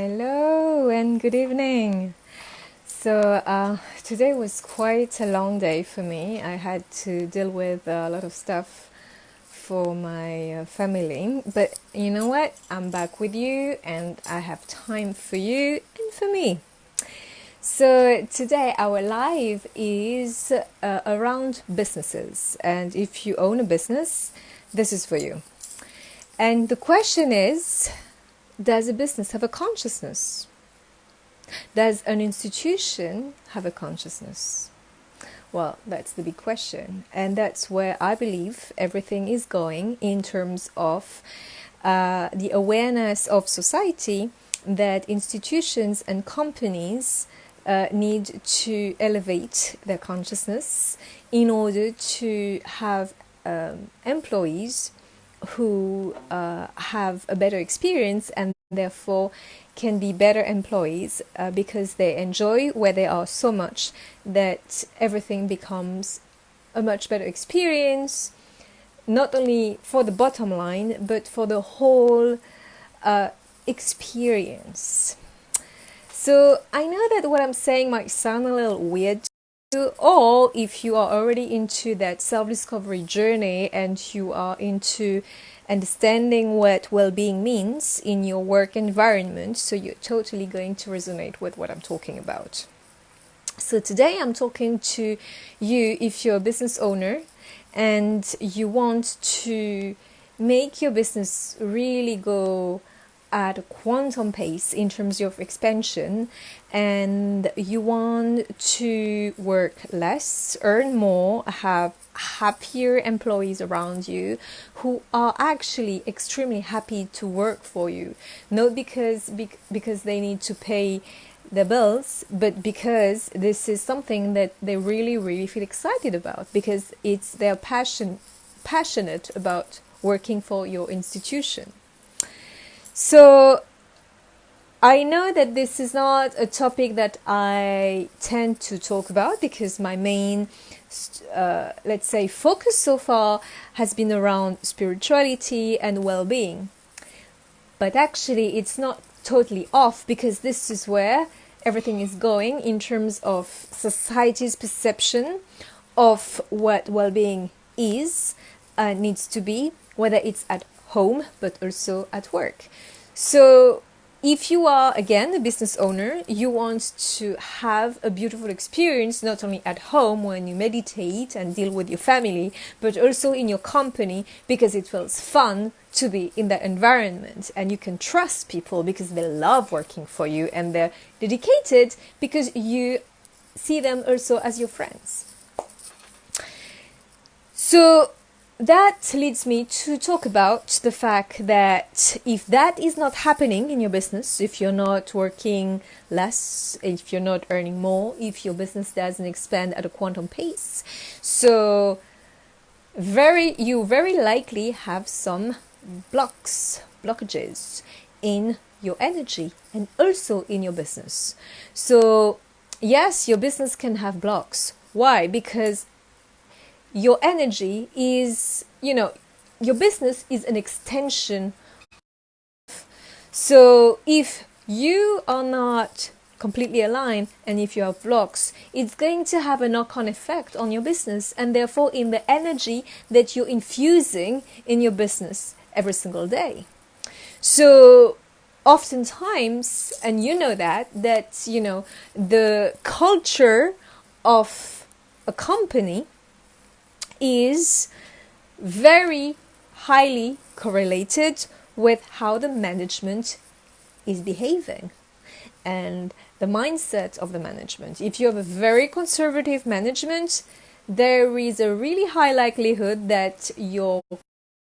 Hello and good evening. Today was quite a long day for me. I had to deal with a lot of stuff for my family. But you know what? I'm back with you and I have time for you and for me. So today our live is around businesses. And if you own a business, this is for you. And the question is, does a business have a consciousness? Does an institution have a consciousness? Well, that's the big question. And that's where I believe everything is going in terms of the awareness of society that institutions and companies need to elevate their consciousness in order to have employees who have a better experience and therefore can be better employees because they enjoy where they are so much that everything becomes a much better experience, not only for the bottom line but for the whole experience. So I know that what I'm saying might sound a little weird, or if you are already into that self-discovery journey and you are into understanding what well-being means in your work environment, so you're totally going to resonate with what I'm talking about. So today I'm talking to you if you're a business owner and you want to make your business really go at a quantum pace in terms of expansion, and you want to work less, earn more, have happier employees around you who are actually extremely happy to work for you, not because they need to pay the bills, but because this is something that they really feel excited about, because it's their passionate about working for your institution. So I know that this is not a topic that I tend to talk about because my main, let's say, focus so far has been around spirituality and well-being. But actually it's not totally off, because this is where everything is going in terms of society's perception of what well-being is, needs to be, whether it's at home but also at work. So if you are, again, a business owner, you want to have a beautiful experience not only at home when you meditate and deal with your family, but also in your company, because it feels fun to be in that environment and you can trust people because they love working for you and they're dedicated because you see them also as your friends. So that leads me to talk about the fact that if that is not happening in your business, if you're not working less, if you're not earning more, if your business doesn't expand at a quantum pace, so you very likely have some blockages in your energy and also in your business. So yes, your business can have blocks. Why? Because your energy is, your business is an extension. So if you are not completely aligned and if you have blocks, it's going to have a knock-on effect on your business and therefore in the energy that you're infusing in your business every single day. So oftentimes, and the culture of a company is very highly correlated with how the management is behaving and the mindset of the management. If you have a very conservative management, there is a really high likelihood that your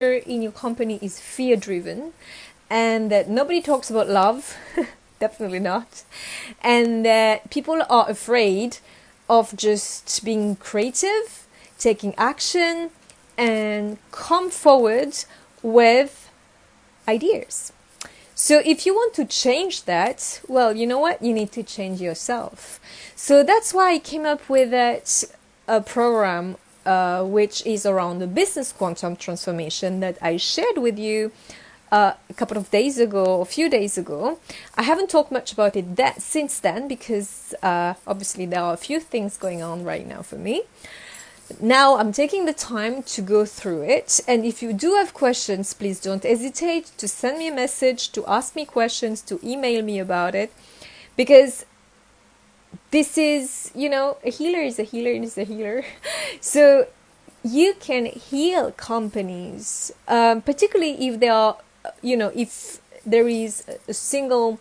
culture in your company is fear-driven and that nobody talks about love, definitely not, and that people are afraid of just being creative, taking action, and come forward with ideas. So if you want to change that, well, you know what? You need to change yourself. So that's why I came up with a program which is around the business quantum transformation that I shared with you a couple of days ago, a few days ago. I haven't talked much about it since then because obviously there are a few things going on right now for me. Now I'm taking the time to go through it, and if you do have questions, please don't hesitate to send me a message, to ask me questions, to email me about it, because this is, a healer is a healer is a healer. So you can heal companies, particularly if they are, if there is a single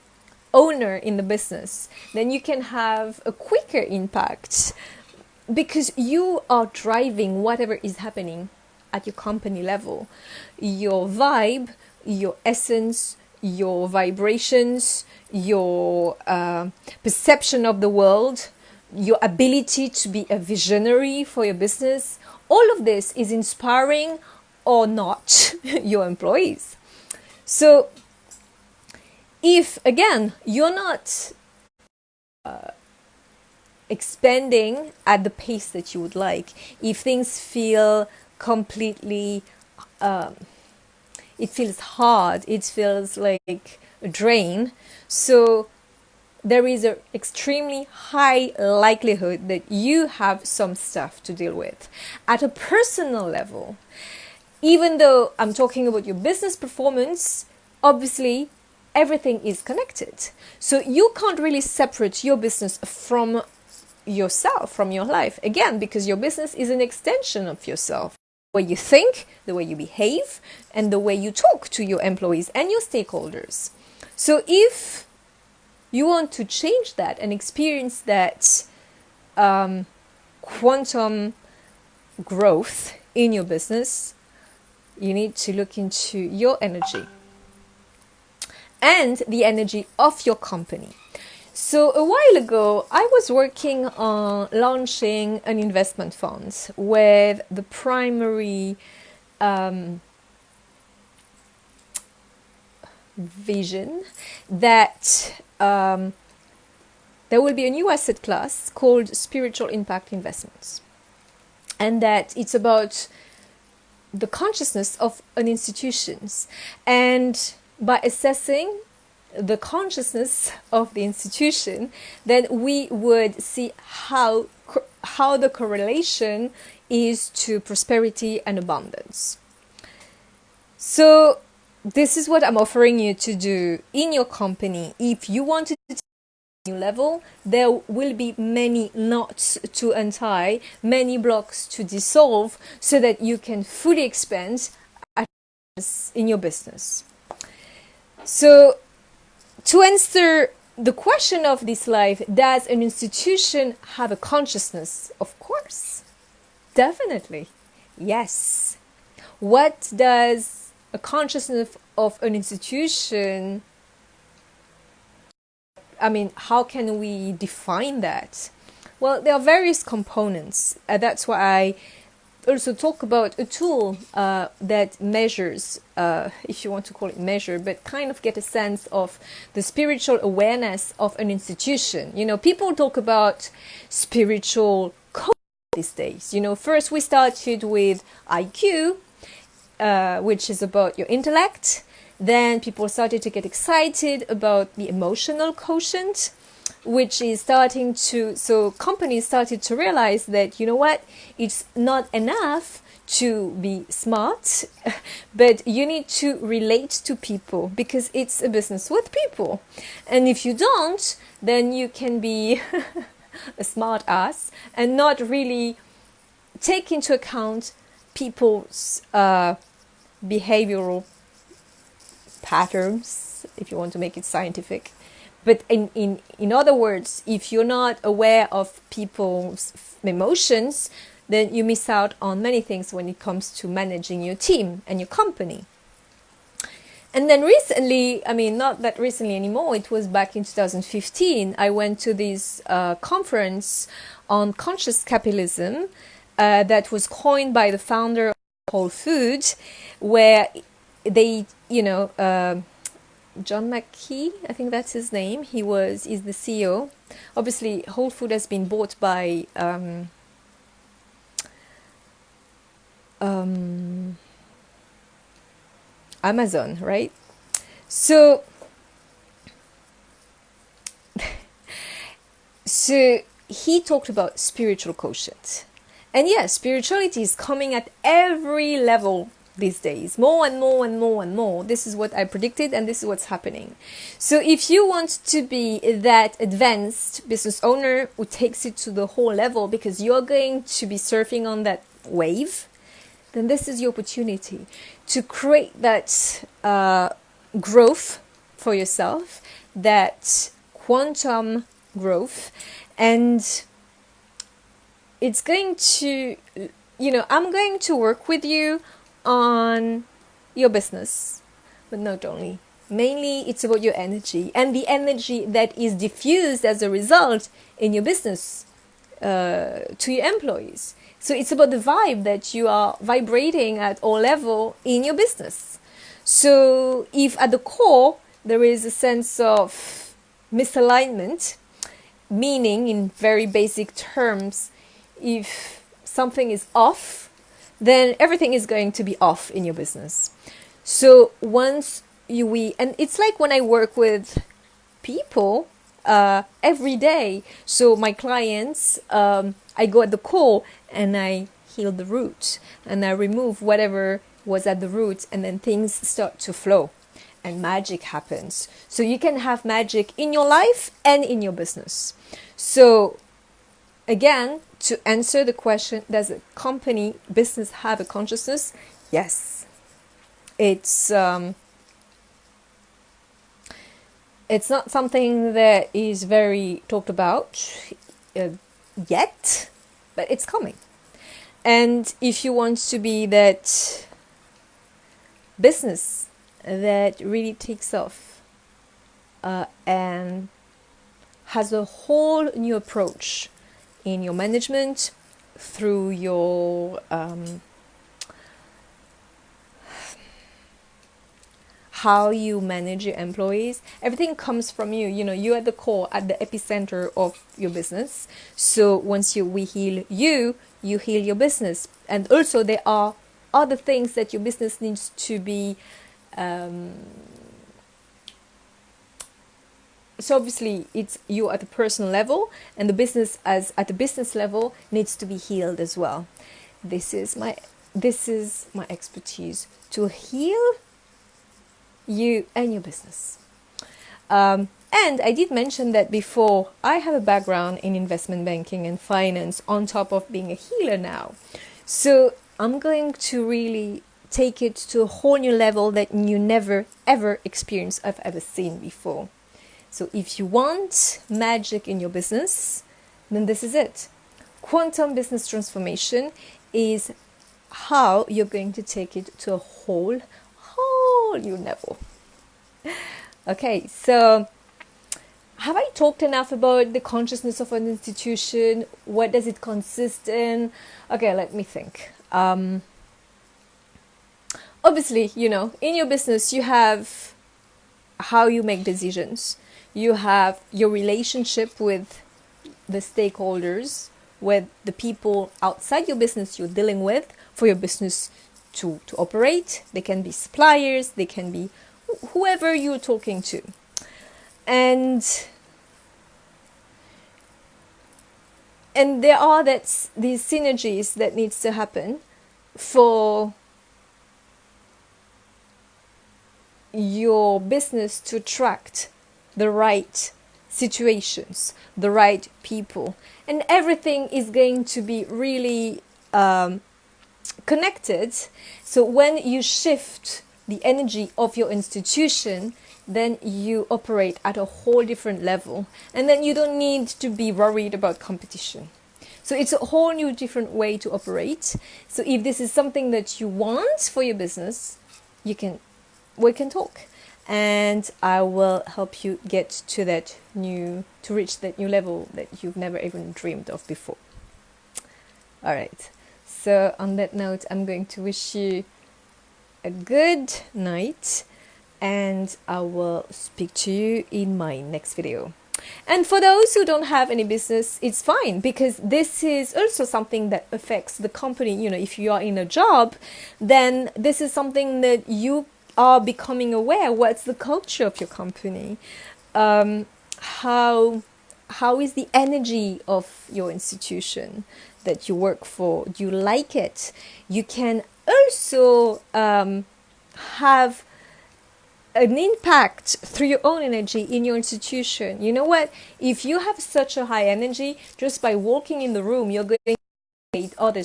owner in the business, then you can have a quicker impact because you are driving whatever is happening at your company level. Your vibe, your essence, your vibrations, your perception of the world, your ability to be a visionary for your business, all of this is inspiring or not your employees. So if, again, you're not expanding at the pace that you would like, if things feel completely, it feels hard, it feels like a drain, so there is an extremely high likelihood that you have some stuff to deal with. At a personal level, even though I'm talking about your business performance, obviously everything is connected. So you can't really separate your business from yourself, from your life. Again, because your business is an extension of yourself. The way you think, the way you behave, and the way you talk to your employees and your stakeholders. So if you want to change that and experience that quantum growth in your business, you need to look into your energy and the energy of your company. So a while ago, I was working on launching an investment fund with the primary vision that there will be a new asset class called spiritual impact investments, and that it's about the consciousness of an institutions, and by assessing the consciousness of the institution, then we would see how the correlation is to prosperity and abundance. So this is what I'm offering you to do in your company. If you want to take a new level, there will be many knots to untie, many blocks to dissolve, so that you can fully expand in your business. So to answer the question of this life, does an institution have a consciousness? Of course. Definitely. Yes. What does a consciousness of an institution, how can we define that? Well, there are various components. That's why I also talk about a tool that measures, if you want to call it measure, but kind of get a sense of the spiritual awareness of an institution. People talk about spiritual coaching these days. First we started with IQ, which is about your intellect. Then people started to get excited about the emotional quotient, which is so companies started to realize that, it's not enough to be smart, but you need to relate to people because it's a business with people. And if you don't, then you can be a smart ass and not really take into account people's behavioral patterns, if you want to make it scientific. But in other words, if you're not aware of people's emotions, then you miss out on many things when it comes to managing your team and your company. And then recently, not that recently anymore, it was back in 2015, I went to this conference on conscious capitalism that was coined by the founder of Whole Foods, where they, John McKee, I think that's his name. He's the CEO. Obviously, Whole Food has been bought by Amazon, right? So So he talked about spiritual quotient. And yes, spirituality is coming at every level these days, more and more and more and more. This is what I predicted, and this is what's happening. So if you want to be that advanced business owner who takes it to the whole level, because you're going to be surfing on that wave, then this is your opportunity to create that growth for yourself, that quantum growth. And it's going to, I'm going to work with you on your business, but not only. Mainly, it's about your energy and the energy that is diffused as a result in your business to your employees. So it's about the vibe that you are vibrating at all level in your business. So if at the core there is a sense of misalignment, meaning in very basic terms, if something is off, then everything is going to be off in your business. So once and it's like when I work with people every day. So my clients, I go at the core and I heal the root and I remove whatever was at the root, and then things start to flow and magic happens. So you can have magic in your life and in your business. So again, to answer the question, does a company business have a consciousness? Yes. It's not something that is very talked about yet, but it's coming. And if you want to be that business that really takes off and has a whole new approach in your management, through your how you manage your employees, everything comes from you. You're at the core, at the epicenter of your business. So once we heal you, you heal your business. And also there are other things that your business needs to be so obviously it's you at a personal level, and the business as at the business level needs to be healed as well. This is my expertise, to heal you and your business. And I did mention that before, I have a background in investment banking and finance on top of being a healer now. So I'm going to really take it to a whole new level that you never ever experienced, I've ever seen before. So if you want magic in your business, then this is it. Quantum business transformation is how you're going to take it to a whole new level. Okay, so have I talked enough about the consciousness of an institution? What does it consist in? Okay, let me think. Obviously, in your business, you have how you make decisions. You have your relationship with the stakeholders, with the people outside your business you're dealing with for your business to operate. They can be suppliers, they can be whoever you're talking to. And there are these synergies that needs to happen for your business to attract the right situations, the right people, and everything is going to be really connected. So when you shift the energy of your institution, then you operate at a whole different level, and then you don't need to be worried about competition. So it's a whole new different way to operate. So if this is something that you want for your business, we can talk, and I will help you get to reach that new level that you've never even dreamed of before. All right. So on that note, I'm going to wish you a good night, and I will speak to you in my next video. And for those who don't have any business, it's fine, because this is also something that affects the company. If you are in a job, then this is something that you are becoming aware. What's the culture of your company? How is the energy of your institution that you work for? Do you like it? You can also have an impact through your own energy in your institution. You know what? If you have such a high energy, just by walking in the room, you're going to create other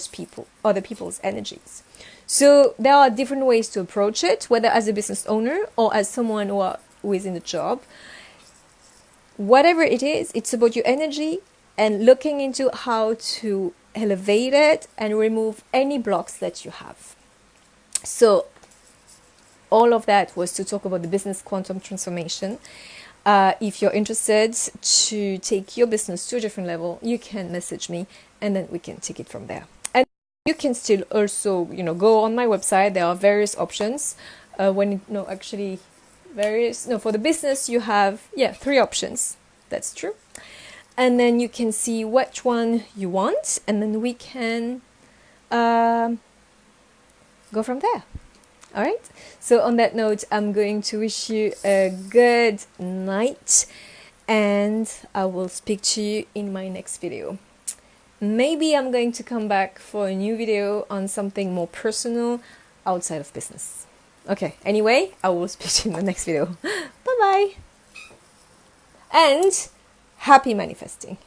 people's energies. So there are different ways to approach it, whether as a business owner or as someone who is in a job. Whatever it is, it's about your energy and looking into how to elevate it and remove any blocks that you have. So all of that was to talk about the business quantum transformation. If you're interested to take your business to a different level, you can message me and then we can take it from there. And you can still also, go on my website. There are various options. For the business you have, 3 options. That's true. And then you can see which one you want, and then we can go from there. All right. So on that note, I'm going to wish you a good night, and I will speak to you in my next video. Maybe I'm going to come back for a new video on something more personal outside of business. Okay. Anyway, I will speak to you in the next video. Bye-bye. And happy manifesting.